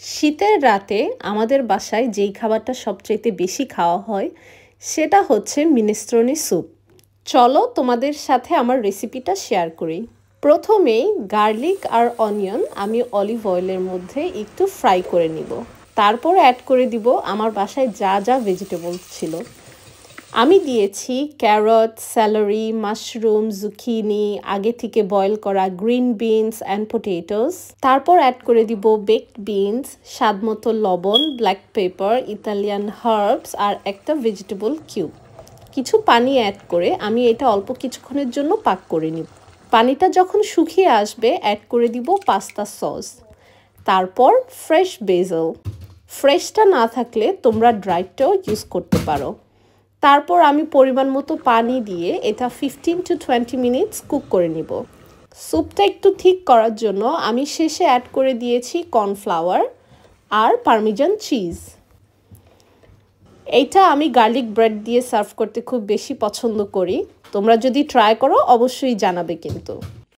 শীতের রাতে আমাদের বাসায় যেই খাবারটা সবচাইতে বেশি খাওয়া হয় সেটা হচ্ছে মিনেস্ট্রোনি স্যুপ। চলো তোমাদের সাথে আমার রেসিপিটা শেয়ার করি। প্রথমেই গার্লিক আর অনিয়ন আমি অলিভ অয়েলের মধ্যে একটু ফ্রাই করে নিব। তারপর অ্যাড করে দিব আমার বাসায় যা যা ভেজিটেবলস ছিল। আমি দিয়েছি ক্যারট, স্যালারি, মাশরুম, জুকিনি, আগে থেকে বয়েল করা গ্রিন বিনস অ্যান্ড পটেটোস। তারপর অ্যাড করে দিব বেকড বিনস, স্বাদমতো লবণ, ব্ল্যাক পেপার, ইতালিয়ান হার্বস আর একটা ভেজিটেবল কিউব। কিছু পানি অ্যাড করে আমি এটা অল্প কিছুক্ষণের জন্য পাক করে নিব। পানিটা যখন শুকিয়ে আসবে অ্যাড করে দিব পাস্তা সস। তারপর ফ্রেশ বেসল। ফ্রেশটা না থাকলে তোমরা ড্রাইটাও ইউজ করতে পারো। তারপর আমি পরিমাণ মতো পানি দিয়ে এটা 15 to 20 মিনিটস কুক করে নিব। স্যুপটা একটু ঠিক করার জন্য আমি শেষে অ্যাড করে দিয়েছি কর্নফ্লাওয়ার আর পারমিজান চিজ। এইটা আমি গার্লিক ব্রেড দিয়ে সার্ভ করতে খুব বেশি পছন্দ করি। তোমরা যদি ট্রাই করো অবশ্যই জানাবে কিন্তু।